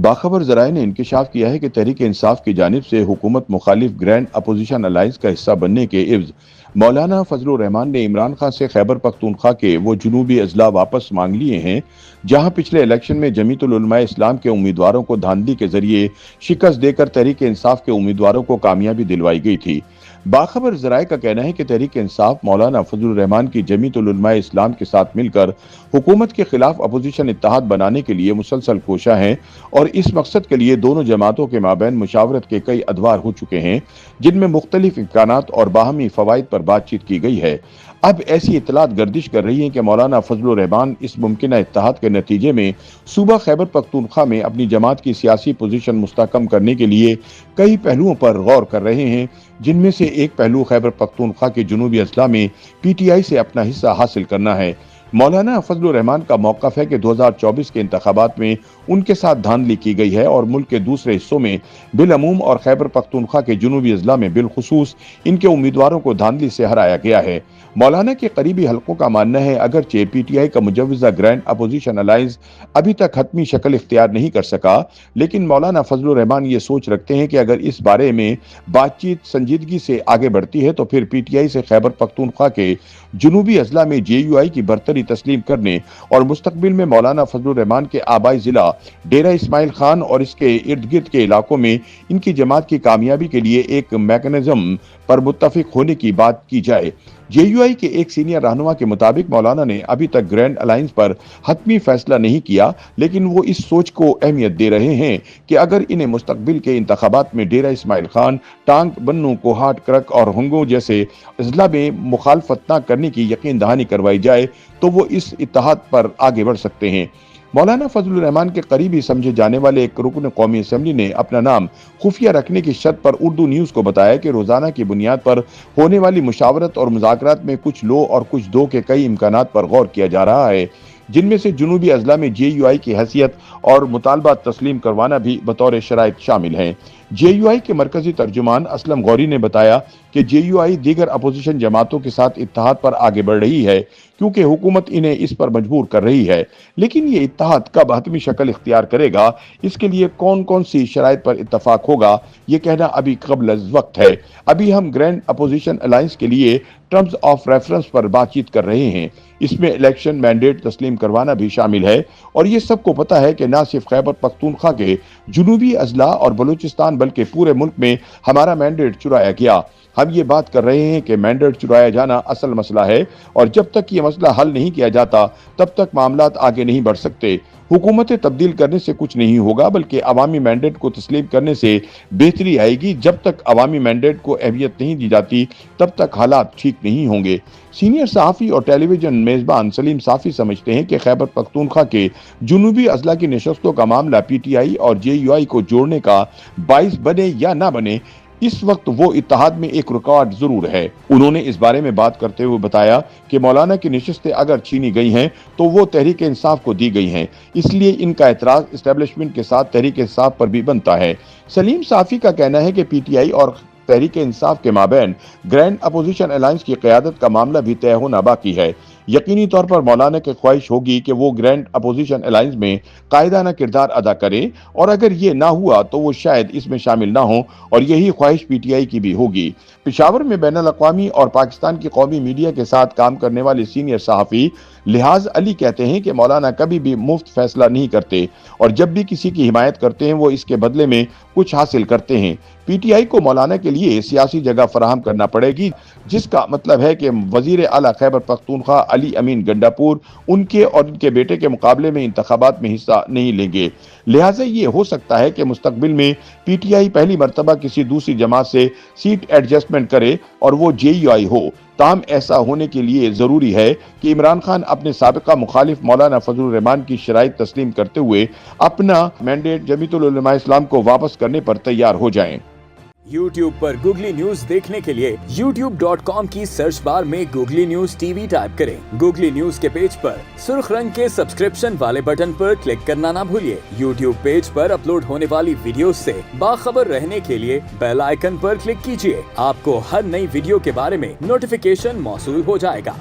باخبر ذرائع نے انکشاف کیا ہے کہ تحریک انصاف کی جانب سے حکومت مخالف گرینڈ اپوزیشن الائنس کا حصہ بننے کے عوض مولانا فضل الرحمان نے عمران خان سے خیبر پختونخوا کے وہ جنوبی اضلاع واپس مانگ لیے ہیں جہاں پچھلے الیکشن میں جمیعت العلماء اسلام کے امیدواروں کو دھاندلی کے ذریعے شکست دے کر تحریک انصاف کے امیدواروں کو کامیابی دلوائی گئی تھی۔ باخبر ذرائع کا کہنا ہے کہ تحریک انصاف مولانا فضل الرحمان کی جمیعت العلماء اسلام کے ساتھ مل کر حکومت کے خلاف اپوزیشن اتحاد بنانے کے لیے مسلسل کوشاں ہیں اور اس مقصد کے لیے دونوں جماعتوں کے مابین مشاورت کے کئی ادوار ہو چکے ہیں جن میں مختلف امکانات اور باہمی فوائد پر بات چیت کی گئی ہے۔ اب ایسی اطلاعات گردش کر رہی ہیں کہ مولانا فضل الرحمان اس ممکنہ اتحاد کے نتیجے میں صوبہ خیبر پختونخوا میں اپنی جماعت کی سیاسی پوزیشن مستحکم کرنے کے لیے کئی پہلوؤں پر غور کر رہے ہیں، جن میں سے ایک پہلو خیبر پختونخوا کے جنوبی اضلاع میں پی ٹی آئی سے اپنا حصہ حاصل کرنا ہے۔ مولانا فضل الرحمان کا موقف ہے کہ 2024 کے انتخابات میں ان کے ساتھ دھاندلی کی گئی ہے اور ملک کے دوسرے حصوں میں بالعموم اور خیبر پختونخوا کے جنوبی اضلاع میں بالخصوص ان کے امیدواروں کو دھاندلی سے ہرایا گیا ہے۔ مولانا کے قریبی حلقوں کا ماننا ہے اگرچہ پی ٹی آئی کا مجوزہ گرینڈ اپوزیشن الائنس ابھی تک حتمی شکل اختیار نہیں کر سکا، لیکن مولانا فضل الرحمان یہ سوچ رکھتے ہیں کہ اگر اس بارے میں بات چیت سنجیدگی سے آگے بڑھتی ہے تو پھر پی ٹی آئی سے خیبر پختونخوا کے جنوبی اضلاع میں جے یو آئی کی برتری تسلیم کرنے اور مستقبل میں مولانا فضل الرحمان کے آبائی ضلع ڈیرہ اسماعیل خان اور اس کے ارد گرد کے علاقوں میں ان کی جماعت کی کامیابی کے لیے ایک میکنزم پر متفق ہونے کی بات کی جائے۔ جے یو آئی کے ایک سینئر رہنما کے مطابق مولانا نے ابھی تک گرینڈ الائنس پر حتمی فیصلہ نہیں کیا، لیکن وہ اس سوچ کو اہمیت دے رہے ہیں کہ اگر انہیں مستقبل کے انتخابات میں ڈیرہ اسماعیل خان، ٹانک، بنوں، کوہاٹ، کرک اور ہنگو جیسے اضلاع میں مخالفت نہ کرنے کی یقین دہانی کروائی جائے تو وہ اس اتحاد پر آگے بڑھ سکتے ہیں۔ مولانا فضل الرحمان کے قریبی سمجھے جانے والے ایک رکن قومی اسمبلی نے اپنا نام خفیہ رکھنے کی شرط پر اردو نیوز کو بتایا کہ روزانہ کی بنیاد پر ہونے والی مشاورت اور مذاکرات میں کچھ لو اور کچھ دو کے کئی امکانات پر غور کیا جا رہا ہے، جن میں سے جنوبی اضلاع میں جے یو آئی کی حیثیت اور مطالبات تسلیم کروانا بھی بطور شرائط شامل ہیں۔ جے یو آئی کے مرکزی ترجمان اسلم غوری نے بتایا کہ جے یو آئی دیگر اپوزیشن جماعتوں کے ساتھ اتحاد پر آگے بڑھ رہی ہے کیونکہ حکومت انہیں اس پر مجبور کر رہی ہے، لیکن یہ اتحاد کب حتمی شکل اختیار کرے گا، اس کے لیے کون کون سی شرائط پر اتفاق ہوگا، یہ کہنا ابھی قبل از وقت ہے۔ ابھی ہم گرینڈ اپوزیشن الائنس کے لیے ٹرمز آف ریفرنس پر بات چیت کر رہے ہیں، اس میں الیکشن مینڈیٹ تسلیم کروانا بھی شامل ہے اور یہ سب کو پتہ ہے کہ نہ صرف خیبر پختونخوا کے جنوبی اضلاع اور بلوچستان بلکہ پورے ملک میں ہمارا مینڈیٹ چرایا گیا۔ ہم یہ بات کر رہے ہیں کہ مینڈیٹ چرایا جانا اصل مسئلہ ہے اور جب تک یہ مسئلہ حل نہیں کیا جاتا تب تک معاملات آگے نہیں بڑھ سکتے۔ حکومتیں تبدیل کرنے سے کچھ نہیں ہوگا بلکہ عوامی مینڈیٹ کو تسلیم کرنے سے بہتری آئے گی۔ جب تک عوامی مینڈیٹ کو اہمیت نہیں دی جاتی تب تک حالات ٹھیک نہیں ہوں گے۔ سینئر صحافی اور ٹیلی ویژن میزبان سلیم صافی سمجھتے ہیں کہ خیبر پختونخوا کے جنوبی اضلاع کی نشستوں کا معاملہ پی ٹی آئی اور جے یو آئی کو جوڑنے کا باعث بنے یا نہ بنے، اس وقت وہ اتحاد میں ایک رکاوٹ ضرور ہے۔ انہوں نے اس بارے میں بات کرتے ہوئے بتایا کہ مولانا کی نشستیں اگر چھینی گئی ہیں تو وہ تحریک انصاف کو دی گئی ہیں، اس لیے ان کا اعتراض اسٹیبلشمنٹ کے ساتھ تحریک انصاف پر بھی بنتا ہے۔ سلیم صافی کا کہنا ہے کہ پی ٹی آئی اور تحریک انصاف کے مابین گرینڈ اپوزیشن الائنس کی قیادت کا معاملہ بھی طے ہونا باقی ہے۔ یقینی طور پر مولانا کی خواہش ہوگی کہ وہ گرینڈ اپوزیشن الائنس میں قائدانہ کردار ادا کرے اور اگر یہ نہ ہوا تو وہ شاید اس میں شامل نہ ہوں اور یہی خواہش پی ٹی آئی کی بھی ہوگی۔ پشاور میں بین الاقوامی اور پاکستان کی قومی میڈیا کے ساتھ کام کرنے والے سینئر صحافی لحاظ علی کہتے ہیں کہ مولانا کبھی بھی مفت فیصلہ نہیں کرتے اور جب بھی کسی کی حمایت کرتے ہیں وہ اس کے بدلے میں کچھ حاصل کرتے ہیں۔ پی ٹی آئی کو مولانا کے لیے سیاسی جگہ فراہم کرنا پڑے گی، جس کا مطلب ہے کہ وزیر اعلیٰ خیبر پختونخوا علی امین گنڈاپور ان کے اور ان کے بیٹے کے مقابلے میں انتخابات میں حصہ نہیں لیں گے۔ لہٰذا یہ ہو سکتا ہے کہ مستقبل میں پی ٹی آئی پہلی مرتبہ کسی دوسری جماعت سے سیٹ ایڈجسٹمنٹ کرے اور وہ جے یو آئی ہو۔ تاہم ایسا ہونے کے لیے ضروری ہے کہ عمران خان اپنے سابقہ مخالف مولانا فضل الرحمان کی شرائط تسلیم کرتے ہوئے اپنا مینڈیٹ جمیعت العلماء اسلام کو واپس کرنے پر تیار ہو جائیں۔ یوٹیوب پر گوگلی نیوز دیکھنے کے لیے youtube.com کی سرچ بار میں googly news T V type کریں۔ گوگلی نیوز کے پیج پر سرخ رنگ کے سبسکرپشن والے بٹن پر کلک کرنا نہ بھولیے۔ یوٹیوب پیج پر اپلوڈ ہونے والی ویڈیوز سے باخبر رہنے کے لیے بیل آئیکن پر کلک کیجیے۔ آپ کو ہر نئی ویڈیو کے بارے میں نوٹیفیکیشن موصول ہو جائے گا۔